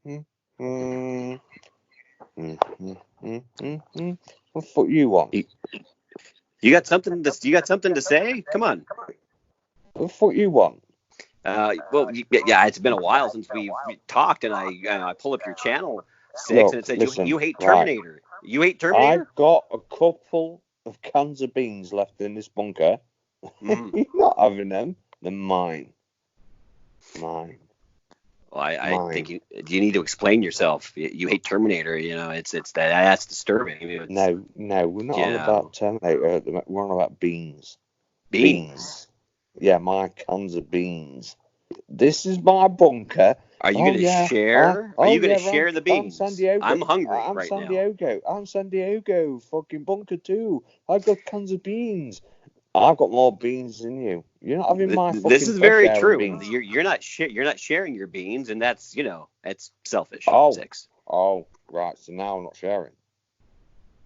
What the fuck you want? You got something to say? Come on. What the fuck you want? Well, yeah, it's been a while since we've talked, and I pull up your channel 6, and it says you hate Terminator. Right. You hate Terminator? I've got a couple of cans of beans left in this bunker. You're not having them. They're mine. Mine. Well, I think you need to explain yourself. You hate Terminator. That's disturbing. No, we're not on about Terminator. We're on about beans. Beans. Yeah, my cans of beans. This is my bunker. Are you going to share? Are you going to share the beans? I'm San Diego. I'm hungry right now. I'm San Diego. Fucking bunker 2. I've got cans of beans. I've got more beans than you. You're not having my fucking. This is very true. You're not sharing your beans, and that's it's selfish. Oh, 6. Oh, right. So now I'm not sharing.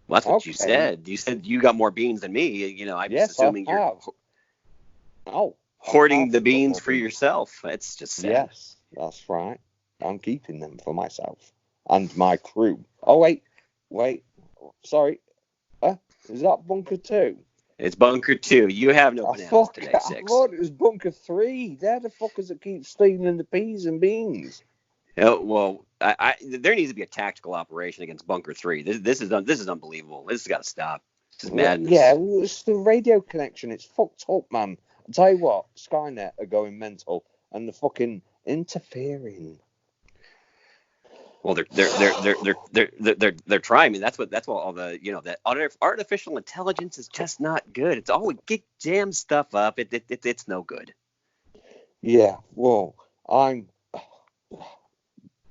Well, that's what you said. You said you got more beans than me. I'm just assuming you're hoarding the beans for yourself. It's just sad. Yes, that's right. I'm keeping them for myself and my crew. Oh wait. Sorry. Is that bunker 2? It's bunker 2. You have no bananas today, 6. I thought it was bunker 3. They're the fuckers that keep stealing the peas and beans. Well, there needs to be a tactical operation against bunker 3. This is unbelievable. This has got to stop. This is madness. Yeah, it's the radio connection. It's fucked up, man. I'll tell you what, Skynet are going mental and they're fucking interfering. Well, they're trying. I mean, that's what all the that artificial intelligence is just not good. It's all get jam stuff up. It's no good. Yeah. Well, I'm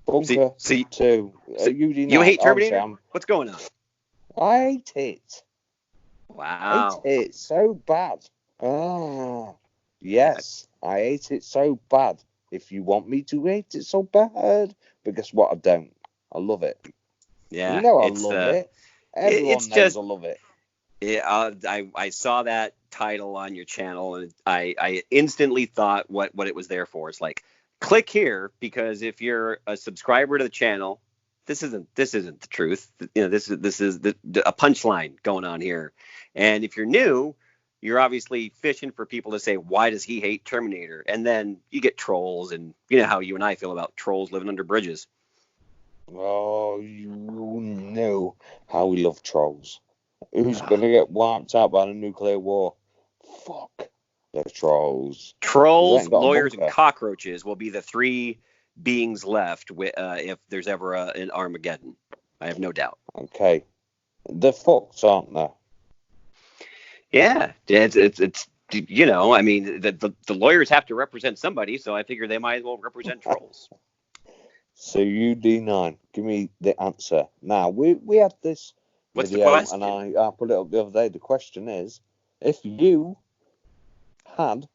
bunker 2. UD9. You hate Terminator? What's going on? I hate it. Wow. I hate it so bad. Yes, I hate it so bad. If you want me to hate it so bad, but guess what? I don't. I love it. Yeah, I love it. Everyone knows I love it. Yeah, I saw that title on your channel, and I instantly thought what it was there for. It's like, click here, because if you're a subscriber to the channel, this isn't the truth. This is a punchline going on here. And if you're new, you're obviously fishing for people to say, why does he hate Terminator? And then you get trolls, and you know how you and I feel about trolls living under bridges. Oh, you know how we love trolls. Who's going to get wiped out by the nuclear war? Fuck the trolls. Trolls, lawyers, and cockroaches will be the 3 beings left if there's ever an Armageddon. I have no doubt. Okay. They're fucked, aren't they? Yeah, it's I mean, the lawyers have to represent somebody, so I figure they might as well represent trolls. So UD9, give me the answer. Now, we had this What's video, the question? And I put it up the other day. The question is, if you had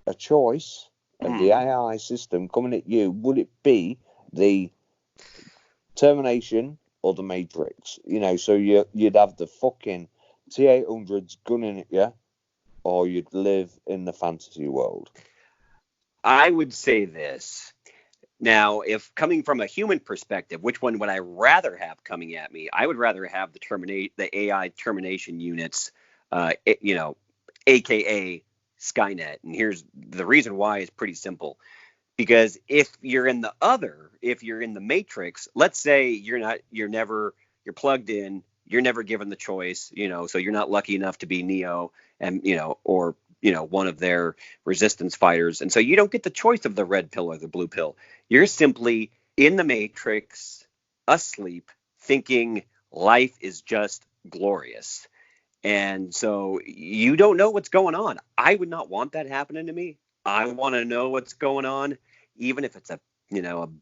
a choice of the AI system coming at you, would it be the Termination or the Matrix? So you'd have the fucking T-800s gunning at you, or you'd live in the fantasy world. I would say this. Now, if coming from a human perspective, which one would I rather have coming at me? I would rather have the AI termination units, AKA Skynet. And here's the reason why is pretty simple. Because if you're in the Matrix, let's say you're plugged in, you're never given the choice, so you're not lucky enough to be Neo and, or one of their resistance fighters. And so you don't get the choice of the red pill or the blue pill. You're simply in the Matrix, asleep, thinking life is just glorious. And so you don't know what's going on. I would not want that happening to me. I want to know what's going on, even if it's a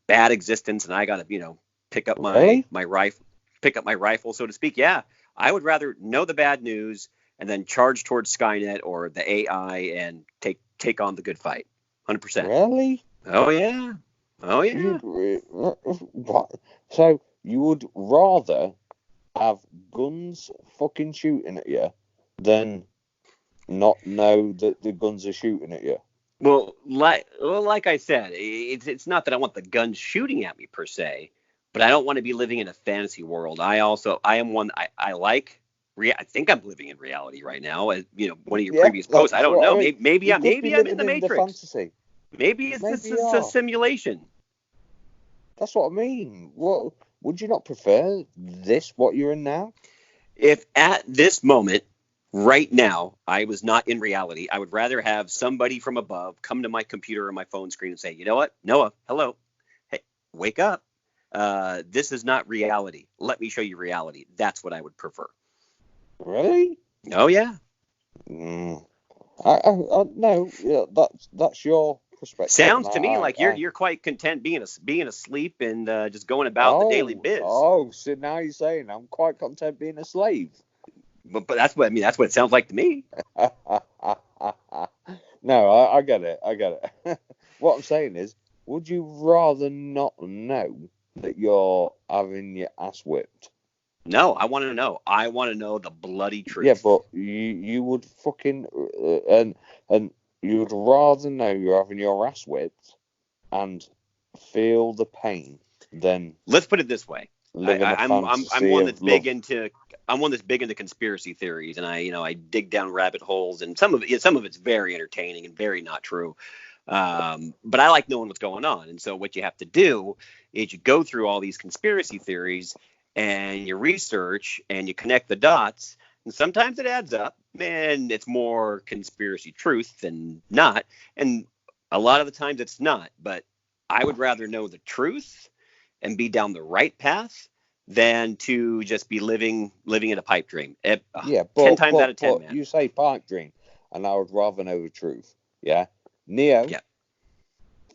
bad existence and I got to, pick up my rifle, so to speak. Yeah, I would rather know the bad news and then charge towards Skynet or the AI and take on the good fight. 100%. Really? Oh, yeah. What? So you would rather have guns fucking shooting at you than not know that the guns are shooting at you? Like I said, it's not that I want the guns shooting at me per se, but I don't want to be living in a fantasy world. I am one I think I'm living in reality right now. As one of your Yeah, previous posts. I that's don't what I know. mean. You could be Maybe I'm in living the in the Matrix. fantasy. Maybe Maybe you it's a are. simulation. That's what I mean. What would you not prefer this? What you're in now? If at this moment, right now, I was not in reality, I would rather have somebody from above come to my computer or my phone screen and say, you know what, Noah, hello, hey, wake up. This is not reality. Let me show you reality. That's what I would prefer. Really? Oh yeah. Mm. No. Yeah, that's your perspective, and Sounds to me like you're quite content being asleep and just going about the daily biz. So now you're saying I'm quite content being a slave. But that's what I mean. That's what it sounds like to me. No, I get it. I get it. What I'm saying is, would you rather not know that you're having your ass whipped? No, I want to know. I want to know the bloody Yeah, truth. but you would fucking and you would rather know you're having your ass whipped and feel the pain than Let's put it this way. live in a I'm fantasy one of that's love. big into conspiracy theories, and I dig down rabbit holes, and some of it's very entertaining and very not true. But I like knowing what's going on, and so what you have to do is you go through all these conspiracy theories and you research and you connect the dots, and sometimes it adds up, and it's more conspiracy truth than not, and a lot of the times it's not. But I would rather know the truth and be down the right path than to just be living in a pipe dream. 10 times out of 10, man. You say pipe dream, and I would rather know the truth. Yeah, Neo Yeah.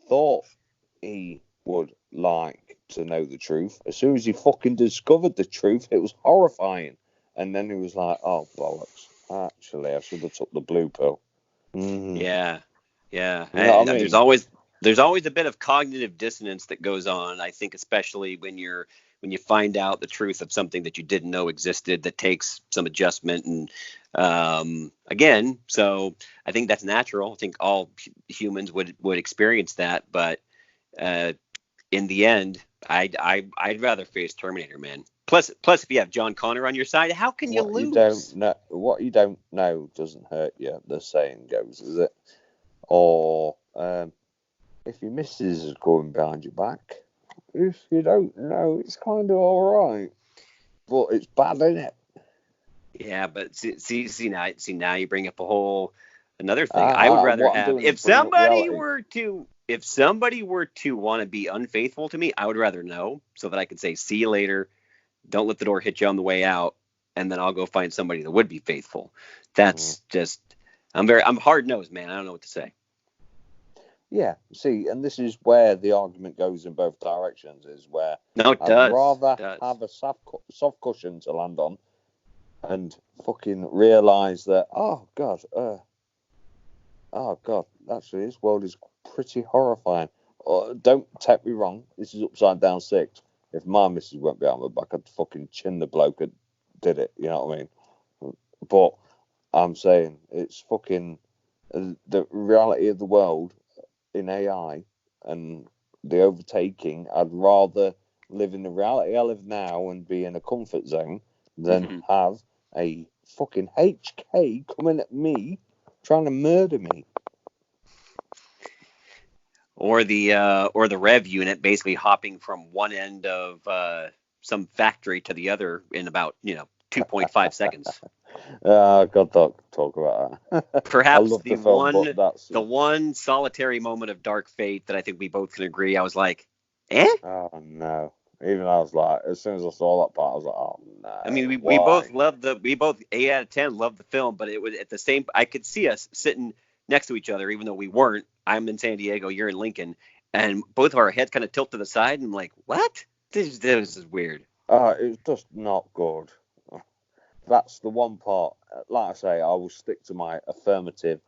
thought he would like to know the truth. As soon as he fucking discovered the truth, it was horrifying. And then he was like, "Oh bollocks! Actually, I should have took the blue pill." Mm. Yeah. Yeah. You know And what I mean? there's always a bit of cognitive dissonance that goes on. I think especially when you find out the truth of something that you didn't know existed, that takes some adjustment. And again, so I think that's natural. I think all humans would experience that, but uh, in the end, I'd rather face Terminator, man. Plus, if you have John Connor on your side, how can you lose? What you don't know doesn't hurt you. The saying goes, is it? Or if your missus is going behind your back, if you don't know, it's kind of all right, but it's bad, isn't it? Yeah, but see now you bring up another thing. I would rather What I'm have doing is bringing up reality. if somebody were to want to be unfaithful to me, I would rather know so that I could say see you later. Don't let the door hit you on the way out, and then I'll go find somebody that would be faithful. Mm. That's just I'm hard nosed, man. I don't know what to say. Yeah, see, and this is where the argument goes in both directions. Is where No, it I'd does. rather It does. have a soft cushion to land on and fucking realise that, oh god, actually, this world is pretty horrifying. Don't take me wrong, this is upside down six. If my missus went behind my back, I'd fucking chin the bloke that did it. You know what I mean? But I'm saying it's fucking the reality of the world in AI and the overtaking. I'd rather live in the reality I live now and be in a comfort zone than have a fucking HK coming at me trying to murder me. Or the rev unit basically hopping from one end of some factory to the other in about 2.5 seconds. God, talk about that. I Perhaps love the film, but that's the one solitary moment of dark fate that I think we both can agree. I was like, eh? oh no. Even I was like, as soon as I saw that part, I was like, oh I mean, no, we why? both loved we both 8 out of 10 loved the film, but it was at the same. I could see us sitting next to each other, even though we weren't. I'm in San Diego, you're in Lincoln, and both of our heads kind of tilt to the side, and I'm like, what? This is weird. It's just not good. That's the one part. Like I say, I will stick to my affirmative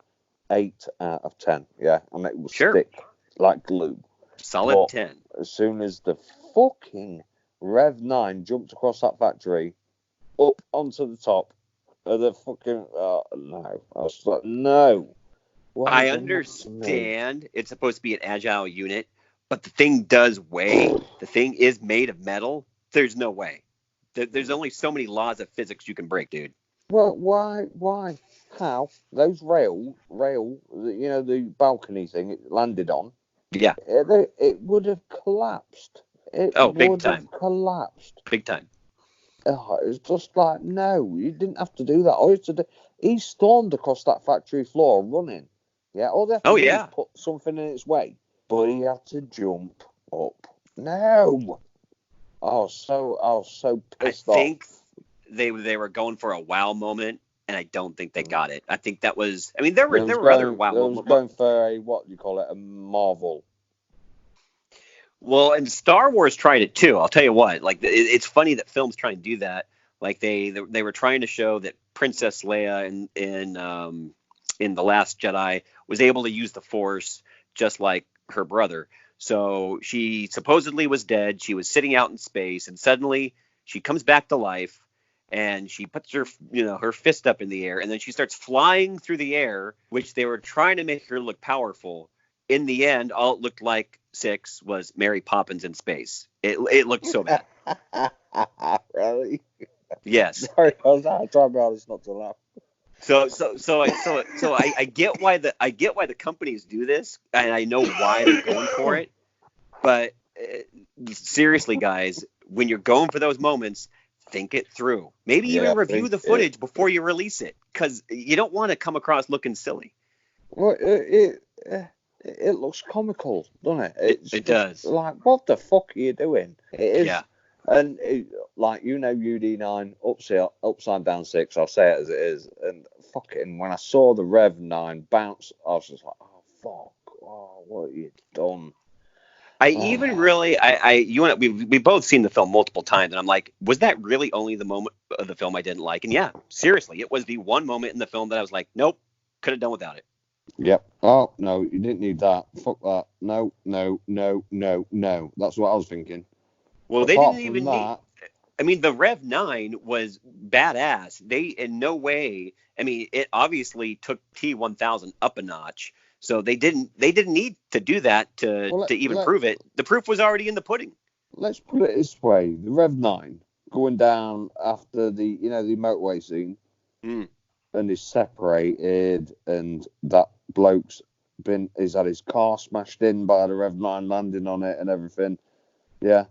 8 out of 10. Yeah, and it will Sure, stick like glue. solid But 10. as soon as the fucking Rev 9 jumped across that factory up onto the top of the fucking no, I was like, no. Why I is it not to me? understand it's supposed to be an agile unit, but the thing does weigh. The thing is made of metal. There's no way. There's only so many laws of physics you can break, dude. Well, why, how? Those rail, the balcony thing it landed on, Yeah. it would have collapsed. It Oh, big would have time. collapsed. Big time. Oh, it's just like, no, you didn't have to do that. All you had to do, he stormed across that factory floor running. Yeah, all they have to Oh do is yeah. put something in its way. But he had to jump up. No. I was so I pissed off. think they were going for a wow moment, and I don't think they got it. I think that was. I mean, there were other wow They was moments. going for a, what do you call it, a Marvel. Well, and Star Wars tried it too. I'll tell you what. Like, it's funny that films try and do that. Like they were trying to show that Princess Leia in the Last Jedi was able to use the Force just like her brother. So she supposedly was dead. She was sitting out in space, and suddenly she comes back to life, and she puts her fist up in the air, and then she starts flying through the air, which they were trying to make her look powerful. In the end, all it looked like six was Mary Poppins in space. It looked so bad. Really? Yes. Sorry, I was trying my hardest not to laugh. So I get why the companies do this, and I know why they're going for it. But seriously, guys, when you're going for those moments, think it through. Maybe Yeah, even I review think the footage before you release it, because you don't want to come across looking silly. well, it looks comical, doesn't it? It's It just does. like, what the fuck are you doing? It is, Yeah. and like UD9 upside down six. I'll say it as it is. And fucking when I saw the Rev 9 bounce, I was just like, oh fuck, oh what have you done? I even Oh, really, you and we both seen the film multiple times, and I'm like, was that really only the moment of the film I didn't like? And yeah, seriously, it was the one moment in the film that I was like, nope, could have done without it. yep. Oh no, you didn't need that. Fuck that. No, no, no, no, no. That's what I was thinking. Well, they didn't Apart from even need. that, I mean, the Rev 9 was badass. They in no way. I mean, it obviously took T1000 up a notch. So they didn't need to do that to well, to even prove it. The proof was already in the pudding. let's put it this way: the Rev 9 going down after the motorway scene, Mm, and is separated, and that bloke's he's had his car smashed in by the Rev 9 landing on it and everything. Yeah,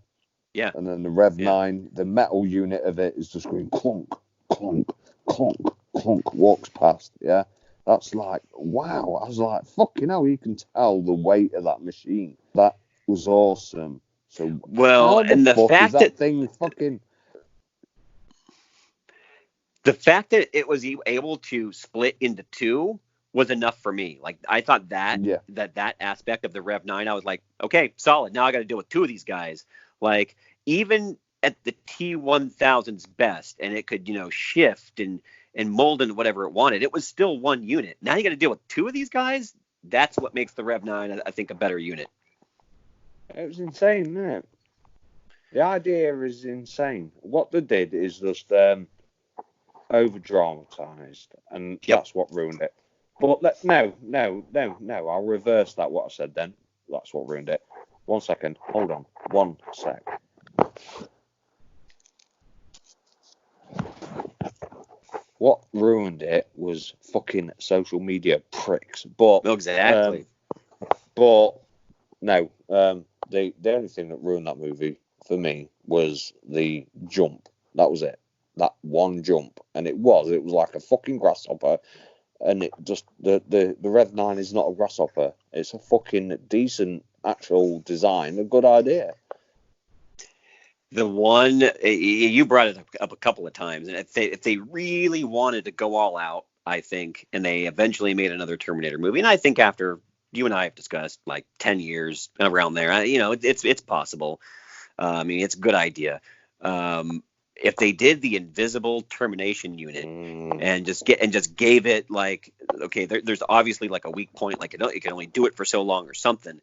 yeah, and then the Rev yeah. 9, the metal unit of it is just going clunk, clunk, clunk, clunk, walks past. Yeah, that's like, wow. I was like, fucking hell, you can tell the weight of that machine. That was awesome. So Well, how the and fuck is that thing fucking? the fact that it was able to split into two was enough for me. Like I thought Yeah, that aspect of the Rev 9, I was like, okay, solid. Now I got to deal with two of these guys. Like even at the T1000's best, and it could shift and mold into whatever it wanted. It was still one unit. Now you got to deal with two of these guys. That's what makes the Rev 9, I think, a better unit. it was insane, isn't it? The idea is insane. What they did is just over dramatized, and Yep. that's what ruined it. But no, no, no, no. I'll reverse that. What I said then. That's what ruined it. 1 second. Hold on. 1 sec. What ruined it was fucking social media pricks. But Exactly. but no. The only thing that ruined that movie for me was the jump. That was it. That one jump, and it was like a fucking grasshopper, and it just the Rev 9 is not a grasshopper. It's a fucking decent actual design, a good idea. The one you brought it up a couple of times, and if they really wanted to go all out, I think, and they eventually made another Terminator movie, and I think after you and I have discussed like 10 years around there, it's possible. I mean, it's a good idea. If they did the invisible termination unit and just gave it like, okay, there's obviously like a weak point, like it can only do it for so long or something.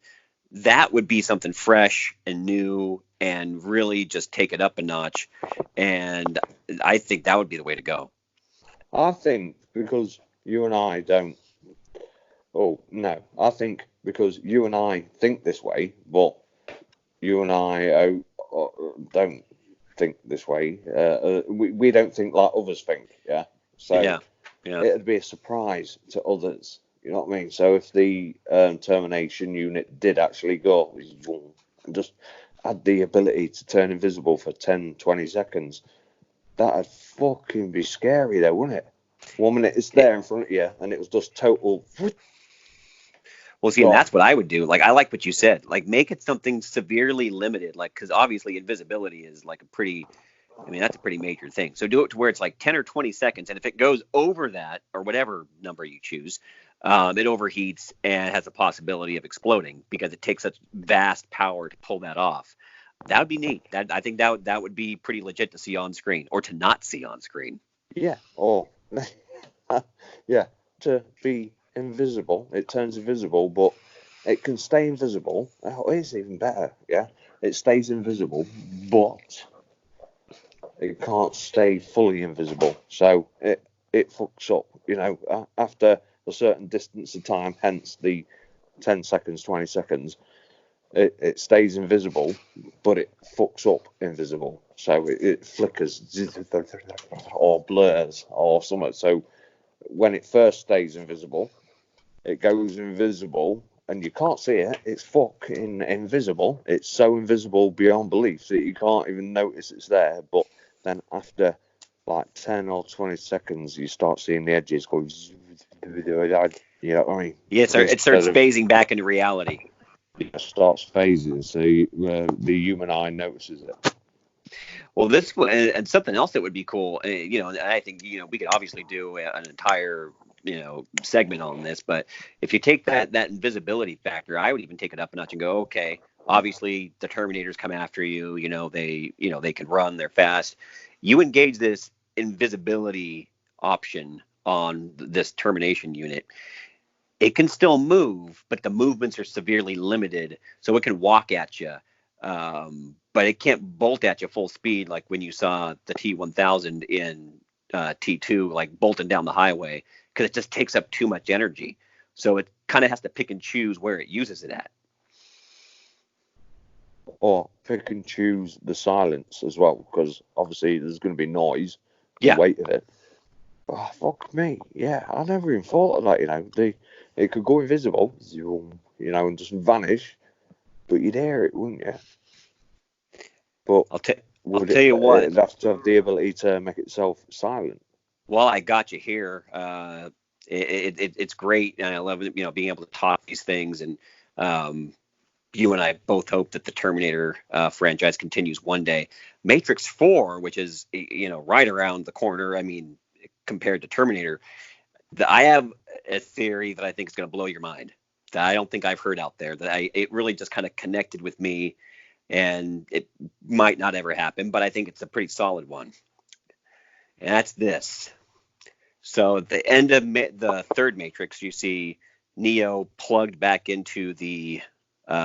That would be something fresh and new and really just take it up a notch. And I think that would be the way to go. I think because you and I don't Oh, no. I think because you and I think this way, but you and I don't think this way. We don't think like others think, yeah? So Yeah, yeah. it'd be a surprise to others. You know what I mean? So if the termination unit did actually go and just had the ability to turn invisible for 10, 20 seconds, that'd fucking be scary though, wouldn't it? 1 minute it's there in front of you and it was just total Well, see, and gone. that's what I would do. Like, I like what you said. Like, make it something severely limited. Like, because obviously invisibility is like a pretty, I mean, that's a pretty major thing. So do it to where it's like 10 or 20 seconds. And if it goes over that, or whatever number you choose, it overheats and has a possibility of exploding because it takes such vast power to pull that off. That would be neat. That I think that would be pretty legit to see on screen or to not see on screen. Yeah. Or yeah. To be invisible, it turns invisible, but it can stay invisible. Oh, it's even better. Yeah. It stays invisible, but it can't stay fully invisible. So it fucks up, after a certain distance of time, hence the 10 seconds, 20 seconds, it stays invisible, but it fucks up invisible. So it flickers or blurs or something. So when it first stays invisible, it goes invisible and you can't see it. It's fucking invisible. It's so invisible beyond belief that you can't even notice it's there. But then after like 10 or 20 seconds, you start seeing the edges go, you know what I mean? Yeah, it Instead starts of phasing back into reality. it starts phasing, so the human eye notices it. Well, this and something else that would be cool, and I think we could obviously do an entire segment on this, but if you take that invisibility factor, I would even take it up a notch and go, okay, obviously the Terminators come after you, they can run, they're fast. You engage this invisibility option on this termination unit, it can still move, but the movements are severely limited. So it can walk at you, but it can't bolt at you full speed like when you saw the T1000 in T2, like bolting down the highway, because it just takes up too much energy. So it kind of has to pick and choose where it uses it at. Or pick and choose the silence as well, because obviously there's going to be noise, the Yeah. weight of it. Oh, fuck me. Yeah, I never even thought of that, it could go invisible, and just vanish, but you'd hear it, wouldn't you? But I'll, t- I'll would tell you what. it'd have to have the ability to make itself silent? While I got you here, it's great, and I love being able to talk these things. And um, you and I both hope that the Terminator franchise continues one day. Matrix 4, which is right around the corner. I mean, compared to Terminator, I have a theory that I think is going to blow your mind. That I don't think I've heard out there. It really just kind of connected with me, and it might not ever happen, but I think it's a pretty solid one. And that's this. So at the end of the third Matrix, you see Neo plugged back into the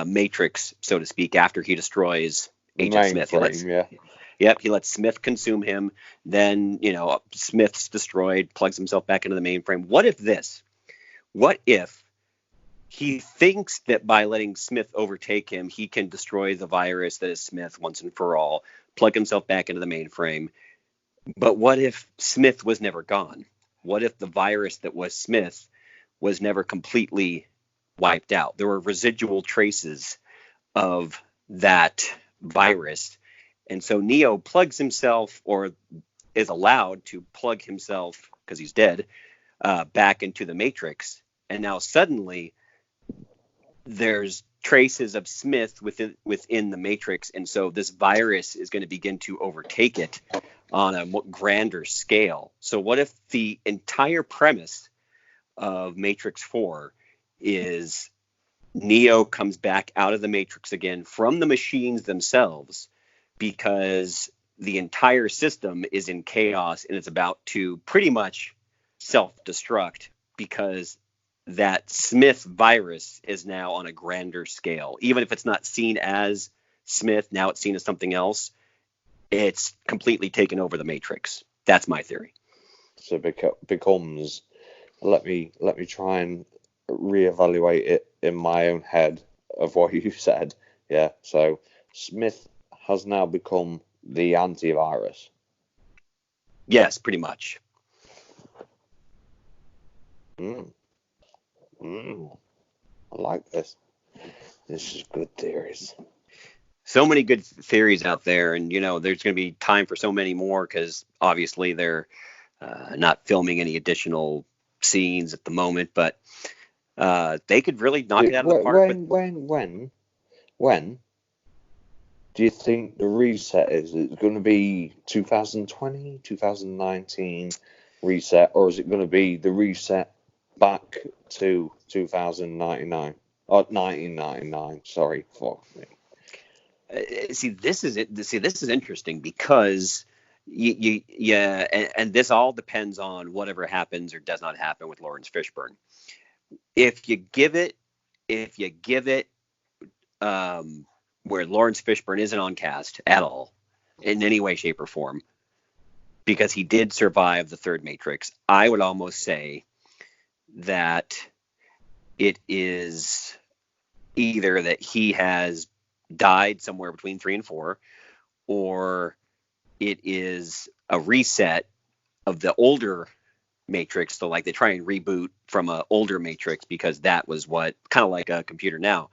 Matrix, so to speak, after he destroys The Agent Smith. mainframe, yeah. Yep, he lets Smith consume him. Then, Smith's destroyed, plugs himself back into the mainframe. What if this? What if he thinks that by letting Smith overtake him, he can destroy the virus that is Smith once and for all, plug himself back into the mainframe? But what if Smith was never gone? What if the virus that was Smith was never completely wiped out? There were residual traces of that virus. And so Neo plugs himself, or is allowed to plug himself because he's dead, back into the Matrix. And now suddenly there's traces of Smith within the Matrix. And so this virus is going to begin to overtake it on a grander scale. So what if the entire premise of Matrix 4 is Neo comes back out of the Matrix again from the machines themselves, because the entire system is in chaos and it's about to pretty much self-destruct, because that Smith virus is now on a grander scale. Even if it's not seen as Smith, now it's seen as something else. It's completely taken over the Matrix. That's my theory. So it becomes, let me try and reevaluate it in my own head of what you said. Yeah. So Smith has now become the antivirus. Yes, pretty much. Mm. I like this. This is good theories. So many good theories out there, and there's going to be time for so many more because obviously they're not filming any additional scenes at the moment, but they could really knock it out of the park. When do you think the reset is? Is it going to be 2020, 2019 reset, or is it going to be the reset back to 2099? Or 1999, sorry, fuck me. This is interesting because and this all depends on whatever happens or does not happen with Lawrence Fishburne. If you give it where Lawrence Fishburne isn't on cast at all in any way, shape, or form, because he did survive the third Matrix, I would almost say that it is either that he has died somewhere between 3 and 4, or it is a reset of the older Matrix. So like they try and reboot from an older Matrix because that was what, kind of like a computer now.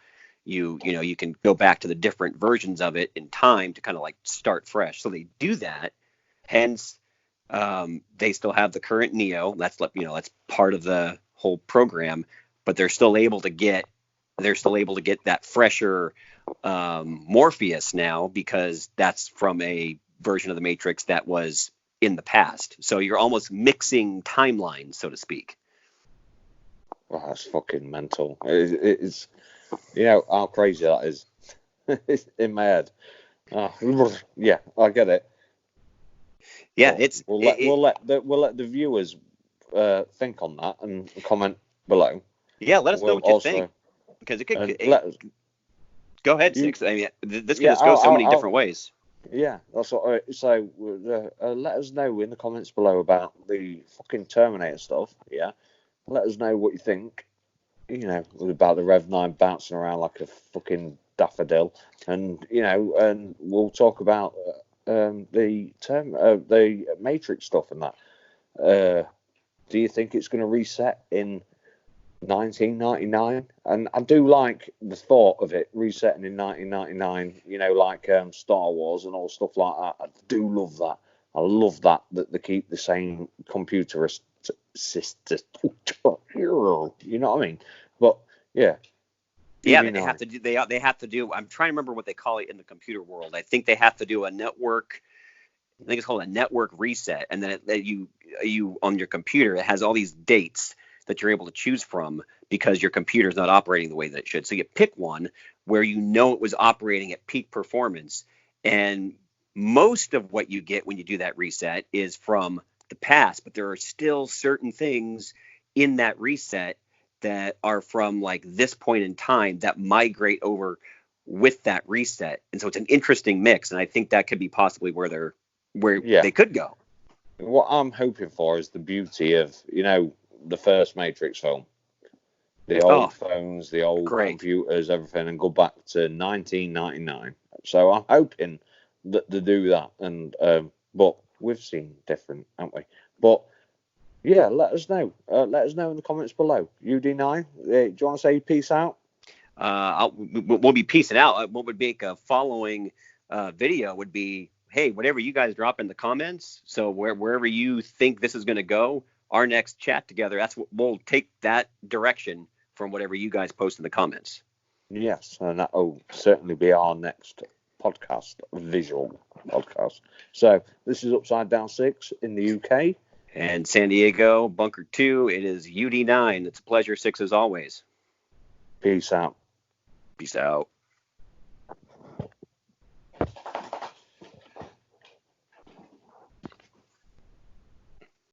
You can go back to the different versions of it in time to kind of like start fresh. So they do that. Hence, they still have the current Neo. That's part of the whole program, but they're still able to get that fresher Morpheus now because that's from a version of the Matrix that was in the past. So you're almost mixing timelines, so to speak. Oh, that's fucking mental. It's how crazy that is. It's in my head. Yeah, I get it. Yeah, we'll let the viewers think on that and comment below. Yeah, let us know what you think, because it could. Go ahead, Six. I mean, this can just go so many different ways. Yeah, that's what. So let us know in the comments below about the fucking Terminator stuff. Yeah, let us know what you think. About the Rev 9 bouncing around like a fucking daffodil, and and we'll talk about the Matrix stuff and that. Do you think it's going to reset in 1999? And I do like the thought of it resetting in 1999. Like Star Wars and all stuff like that. I do love that. I love that they keep the same computer system. You know what I mean? But yeah. Yeah, they have to do. They have to do. I'm trying to remember what they call it in the computer world. I think they have to do a network. I think it's called a network reset, and then you on your computer, it has all these dates that you're able to choose from because your computer is not operating the way that it should. So you pick one where it was operating at peak performance, and most of what you get when you do that reset is from the past, but there are still certain things in that reset that are from like this point in time that migrate over with that reset. And so it's an interesting mix, and I think that could be possibly where they could go. What I'm hoping for is the beauty of the first Matrix film, the old phones, the old computers, everything, and go back to 1999. So I'm hoping that they do that, and but we've seen different, haven't we? But yeah, let us know. Let us know in the comments below. UD9, do you want to say peace out? We'll be peacing out. What would make a following video would be, hey, whatever you guys drop in the comments. So wherever you think this is going to go, our next chat together, that's what we'll take that direction from whatever you guys post in the comments. Yes, and that will certainly be our next podcast, visual podcast. So this is Upside Down 6 in the UK. And San Diego, Bunker 2, it is UD9. It's a pleasure, Six, as always. Peace out. Peace out.